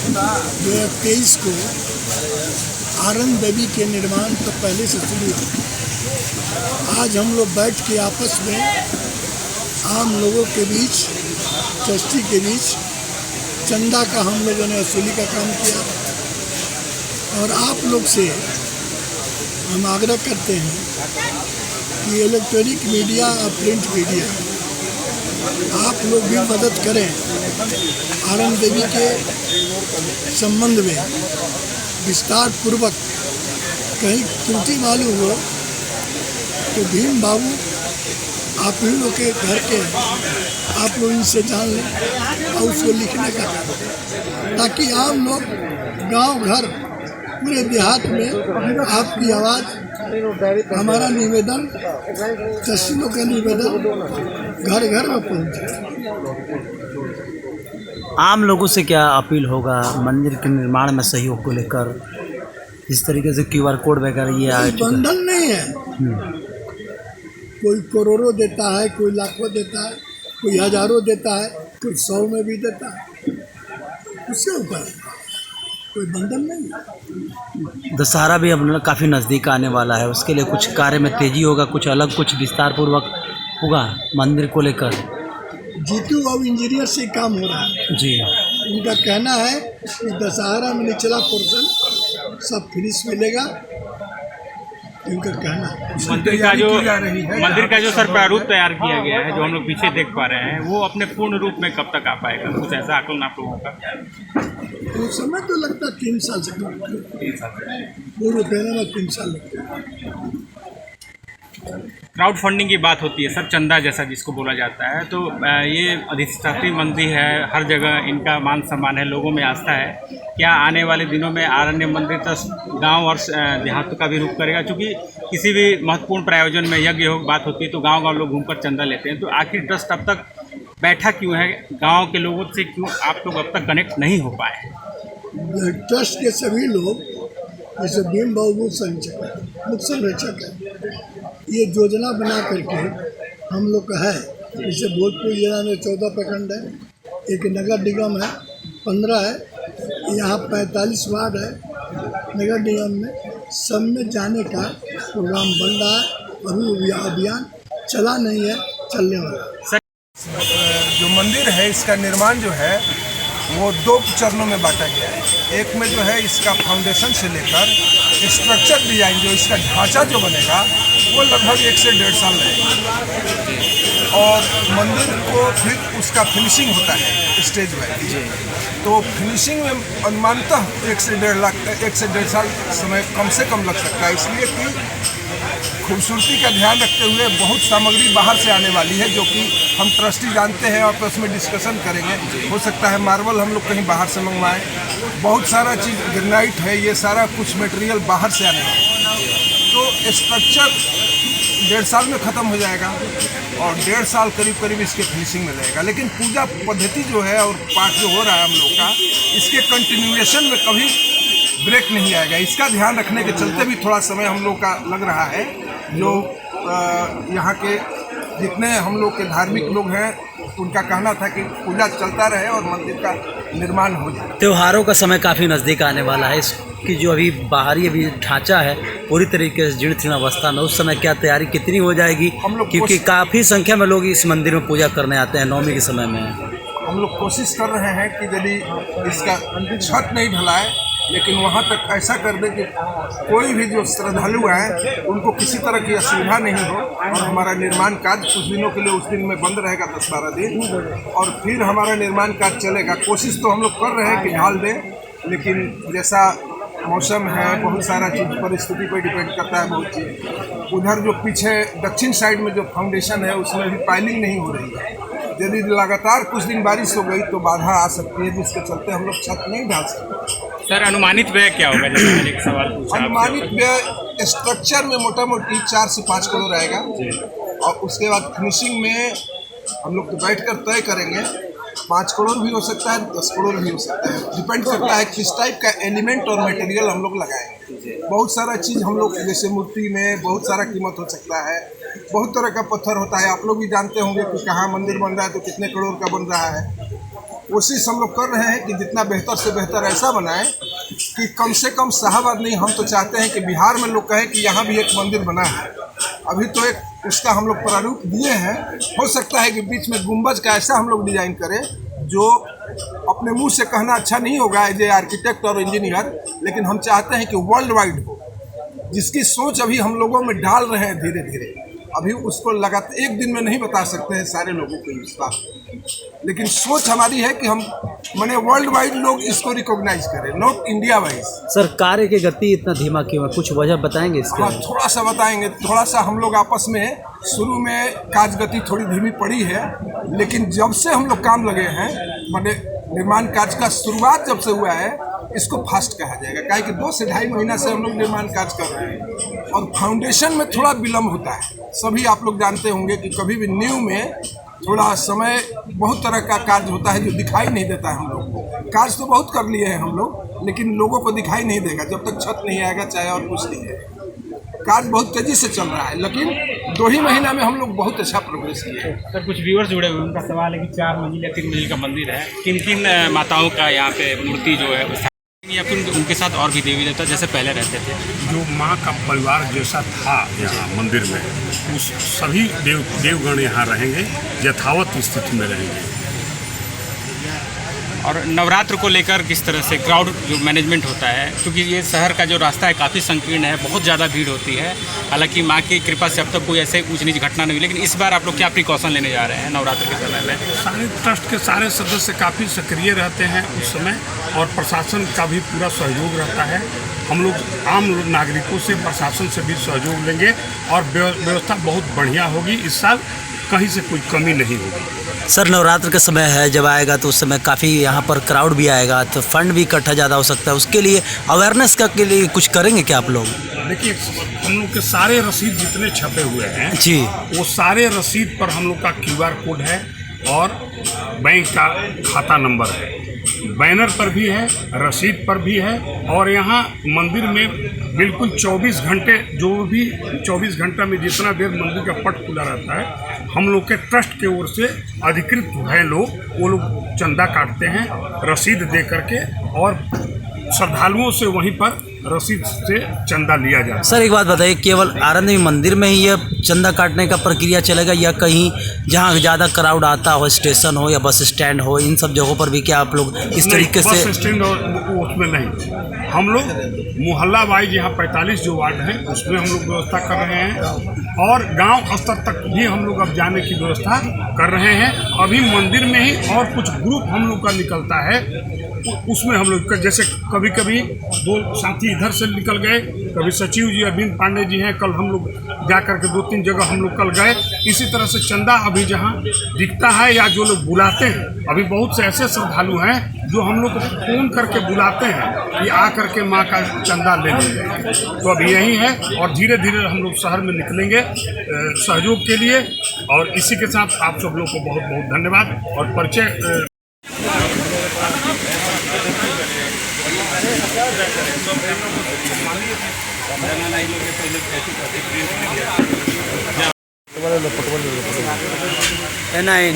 2023 को आनंद देवी के निर्माण तो पहले से शुरू हुआ। आज हम लोग बैठ के आपस में आम लोगों के बीच, ट्रस्टी के बीच चंदा का हम लोगों ने वसूली का काम किया। और आप लोग से हम आग्रह करते हैं कि इलेक्ट्रॉनिक मीडिया और प्रिंट मीडिया आप लोग भी मदद करें। आनंद देवी के संबंध में विस्तार पूर्वक कहीं त्रुटि मालूम हो तो भीम बाबू आप ही लोग के घर के आप लोग इनसे जान लें और उसको लिखने का काम, ताकि आम लोग गांव घर पूरे देहात में आपकी आवाज़, हमारा निवेदन, तहसीलों का निवेदन घर घर में पहुँचे। आम लोगों से क्या अपील होगा मंदिर के निर्माण में सहयोग को लेकर? इस तरीके से QR कोड वगैरह ये आए, बंधन नहीं है। कोई करोड़ों देता है, कोई लाखों देता है, कोई हजारों देता है, कोई 100 में भी देता है। उसके ऊपर कोई बंधन नहीं है। दशहरा भी अपना काफ़ी नज़दीक आने वाला है, उसके लिए कुछ कार्य में तेजी होगा, कुछ अलग, कुछ विस्तार पूर्वक होगा मंदिर को लेकर? जीतू और इंजीनियर से काम हो रहा है जी। उनका कहना है कि दशहरा में निचला पोर्शन सब फिनिश मिलेगा। उनका कहना है मंदिर का जो सर प्रारूप तैयार किया गया है, जो हम लोग पीछे देख पा रहे हैं, वो अपने पूर्ण रूप में कब तक आ पाएगा? कुछ ऐसा आकलन आप लोगों का? तो समय तो लगता है 3 साल से कम, पूर्व पहले में 3 साल लगता है। क्राउड फंडिंग की बात होती है सर, चंदा जैसा जिसको बोला जाता है, तो ये अधिष्ठात्री मंदिर है, हर जगह इनका मान सम्मान है, लोगों में आस्था है। क्या आने वाले दिनों में आरण्य मंदिर ट्रस्ट गांव और देहात का भी रूप करेगा? क्योंकि किसी भी महत्वपूर्ण प्रायोजन में यज्ञ बात होती है तो गांव लोग घूमकर चंदा लेते हैं, तो आखिर ट्रस्ट अब तक बैठा क्यों है? गाँव के लोगों से क्यों आप लोग अब तक कनेक्ट नहीं हो पाए? ट्रस्ट के सभी लोग जैसे भीम बाबू मुख्य संरक्षक है, ये योजना बना करके हम लोग का है। जैसे भोजपुर जिला में 14 प्रखंड है, एक नगर निगम है, 15 है, यहाँ 45 वार्ड है। नगर निगम में सब में जाने का प्रोग्राम बन रहा है। अभी अभियान चला नहीं है, चलने वाला। जो मंदिर है इसका निर्माण जो है वो 2 चरणों में बांटा गया है। एक में जो है इसका फाउंडेशन से लेकर स्ट्रक्चर डिजाइन, जो इसका ढांचा जो बनेगा वो लगभग 1 से 1.5 साल लगेगा। और मंदिर को फिर उसका फिनिशिंग होता है स्टेज वाइज, तो फिनिशिंग में अनुमानतः 1 से 1.5 साल समय कम से कम लग सकता है। इसलिए कि खूबसूरती का ध्यान रखते हुए बहुत सामग्री बाहर से आने वाली है, जो कि हम ट्रस्टी जानते हैं और उसमें डिस्कशन करेंगे। हो सकता है मार्बल हम लोग कहीं बाहर से मंगवाएं, बहुत सारा चीज़, ग्रेनाइट है, ये सारा कुछ मटेरियल बाहर से आने वाला है। तो स्ट्रक्चर 1.5 साल में ख़त्म हो जाएगा और 1.5 साल करीब इसके फिनिशिंग में लगेगा। लेकिन पूजा पद्धति जो है और पाठ जो हो रहा है हम लोग का, इसके कंटिन्यूएशन में कभी ब्रेक नहीं आएगा। इसका ध्यान रखने के चलते भी थोड़ा समय हम लोग का लग रहा है। जो यहाँ के जितने हम लोग के धार्मिक लोग हैं उनका कहना था कि पूजा चलता रहे और मंदिर का निर्माण हो जाए। त्योहारों का समय काफ़ी नज़दीक आने वाला है, इसकी जो अभी बाहरी अभी ढांचा है पूरी तरीके से जीर्ण शीर्ण अवस्था में, उस समय क्या तैयारी कितनी हो जाएगी? क्योंकि काफ़ी संख्या में लोग इस मंदिर में पूजा करने आते हैं नवमी के समय में। हम लोग कोशिश कर रहे हैं कि यदि इसका छत नहीं ढला है, लेकिन वहाँ तक ऐसा कर दें कि कोई भी जो श्रद्धालु हैं उनको किसी तरह की असुविधा नहीं हो। और हमारा निर्माण कार्य कुछ दिनों के लिए उस दिन में बंद रहेगा, 10-12 दिन, और फिर हमारा निर्माण कार्य चलेगा। कोशिश तो हम लोग कर रहे हैं कि ढाल दें, लेकिन जैसा मौसम है, बहुत सारा चीज़ परिस्थिति पर डिपेंड करता है। बहुत चीज़ उधर जो पीछे दक्षिण साइड में जो फाउंडेशन है उसमें भी पाइलिंग नहीं हो रही है। यदि लगातार कुछ दिन बारिश हो गई तो बाधा आ सकती है, जिसके चलते हम लोग छत नहीं ढाल सकते। सर अनुमानित व्यय क्या होगा? जैसे मैंने एक सवाल पूछा, अनुमानित व्यय स्ट्रक्चर में मोटा मोटी 4 से 5 करोड़ आएगा, और उसके बाद फिनिशिंग में हम लोग तो बैठ कर तय करेंगे। 5 करोड़ भी हो सकता है, 10 करोड़ भी हो सकता है, डिपेंड करता है किस टाइप का एलिमेंट और मटेरियल हम लोग लगाएंगे। बहुत सारा चीज़ हम लोग, जैसे मूर्ति में बहुत सारा कीमत हो सकता है, बहुत तरह का पत्थर होता है। आप लोग भी जानते होंगे कि कहाँ मंदिर बन रहा है तो कितने करोड़ का बन रहा है। कोशिश हम लोग कर रहे हैं कि जितना बेहतर से बेहतर ऐसा बनाएं कि कम से कम शाहाबाद नहीं, हम तो चाहते हैं कि बिहार में लोग कहें कि यहाँ भी एक मंदिर बना है। अभी तो एक उसका हम लोग प्रारूप दिए हैं, हो सकता है कि बीच में गुंबज का ऐसा हम लोग डिज़ाइन करें जो अपने मुंह से कहना अच्छा नहीं होगा एज ए आर्किटेक्ट और इंजीनियर, लेकिन हम चाहते हैं कि वर्ल्ड वाइड हो, जिसकी सोच अभी हम लोगों में डाल रहे हैं धीरे धीरे। अभी उसको लगातार एक दिन में नहीं बता सकते हैं सारे लोगों को इसका, लेकिन सोच हमारी है कि हम माने वर्ल्ड वाइड लोग इसको रिकॉग्नाइज करें, नॉट इंडिया वाइज। सर कार्य की गति इतना धीमा क्यों है, कुछ वजह बताएंगे इसके? हाँ, थोड़ा सा बताएंगे। थोड़ा सा हम लोग आपस में शुरू में कार्य गति थोड़ी धीमी पड़ी है, लेकिन जब से हम लोग काम लगे हैं, माने निर्माण कार्य का शुरुआत जब से हुआ है, इसको फास्ट कहा जाएगा। काहे कि 2 से 2.5 महीना से हम लोग निर्माण कार्य कर रहे हैं और फाउंडेशन में थोड़ा विलम्ब होता है। सभी आप लोग जानते होंगे कि कभी भी न्यू में थोड़ा समय, बहुत तरह का कार्य होता है जो दिखाई नहीं देता है हम लोग को। कार्य तो बहुत कर लिए हैं हम लोग, लेकिन लोगों को दिखाई नहीं देगा जब तक छत नहीं आएगा, चाहे और कुछ नहीं है। कार्य बहुत तेजी से चल रहा है, लेकिन 2 ही महीना में हम लोग बहुत अच्छा प्रोग्रेस किए हैं। सर कुछ व्यूअर्स जुड़े हुए, उनका सवाल है कि 4 मंजिल या 3 मंजिल का मंदिर है, किन किन माताओं का यहाँ पे मूर्ति जो है, या फिर उनके साथ और भी देवी देवता जैसे पहले रहते थे? जो माँ का परिवार जैसा था यहाँ मंदिर में, उस सभी देवगण यहाँ रहेंगे, यथावत स्थिति में रहेंगे। और नवरात्र को लेकर किस तरह से क्राउड जो मैनेजमेंट होता है, क्योंकि ये शहर का जो रास्ता है काफ़ी संकीर्ण है, बहुत ज़्यादा भीड़ होती है। हालांकि माँ की कृपा से अब तक कोई ऐसे ऊंच नीच घटना नहीं हुई, लेकिन इस बार आप लोग क्या प्रिकॉशन लेने जा रहे हैं नवरात्र के समय में? सारे ट्रस्ट के सारे सदस्य काफ़ी सक्रिय रहते हैं उस समय, और प्रशासन का भी पूरा सहयोग रहता है। हम लोग आम नागरिकों से, प्रशासन से भी सहयोग लेंगे और व्यवस्था बहुत बढ़िया होगी। इस साल कहीं से कोई कमी नहीं होगी। सर नवरात्र का समय है, जब आएगा तो उस समय काफ़ी यहाँ पर क्राउड भी आएगा, तो फंड भी इकट्ठा ज़्यादा हो सकता है। उसके लिए अवेयरनेस का के लिए कुछ करेंगे क्या आप लोग? देखिए, हम लोग के सारे रसीद जितने छपे हुए हैं जी, वो सारे रसीद पर हम लोग का QR कोड है और बैंक का खाता नंबर है। बैनर पर भी है, रसीद पर भी है, और यहाँ मंदिर में बिल्कुल 24 घंटे, जो भी 24 घंटा में जितना देर मंदिर का पट खुला रहता है, हम लोग के ट्रस्ट के ओर से अधिकृत है लोग, वो लोग चंदा काटते हैं रसीद दे करके, और श्रद्धालुओं से वहीं पर रसीद से चंदा लिया जाता है। सर एक बात बताइए, केवल आनंद मंदिर में ही ये चंदा काटने का प्रक्रिया चलेगा, या कहीं जहाँ ज़्यादा क्राउड आता हो, स्टेशन हो या बस स्टैंड हो, इन सब जगहों पर भी क्या आप लोग इस तरीके से? बस स्टैंड और उसमें नहीं, हम लोग मोहल्ला वाइज यहाँ 45 जो वार्ड हैं उसमें हम लोग व्यवस्था कर रहे हैं, और गांव स्तर तक भी हम लोग अब जाने की व्यवस्था कर रहे हैं। अभी मंदिर में ही और कुछ ग्रुप हम लोग का निकलता है, उसमें हम लोग जैसे कभी कभी 2 साथी इधर से निकल गए, कभी सचिव जी अरविंद पांडे जी हैं, कल हम लोग जा करके 2-3 जगह हम लोग कल गए। इसी तरह से चंदा अभी जहाँ दिखता है या जो लोग बुलाते हैं, अभी बहुत से ऐसे श्रद्धालु हैं जो हम लोग को फ़ोन करके बुलाते हैं कि आ करके माँ का चंदा ले लेंगे। तो अभी यही है, और धीरे धीरे हम लोग शहर में निकलेंगे सहयोग के लिए। और इसी के साथ आप सब लोग को बहुत बहुत धन्यवाद और परिचय। N9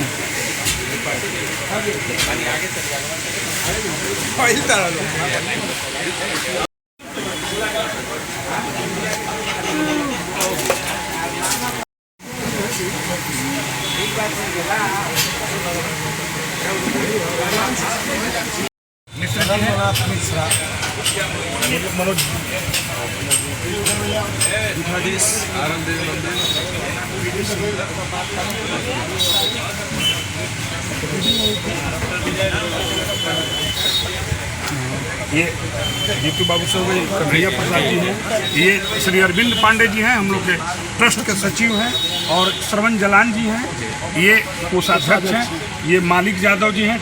मनोज ये जीतू बाबू साहब कन्हैया प्रसाद जी हैं, ये श्री अरविंद पांडे जी हैं, हम लोग के ट्रस्ट के सचिव हैं, और श्रवण जलान जी हैं, ये कोषाध्यक्ष हैं, ये मालिक यादव जी हैं।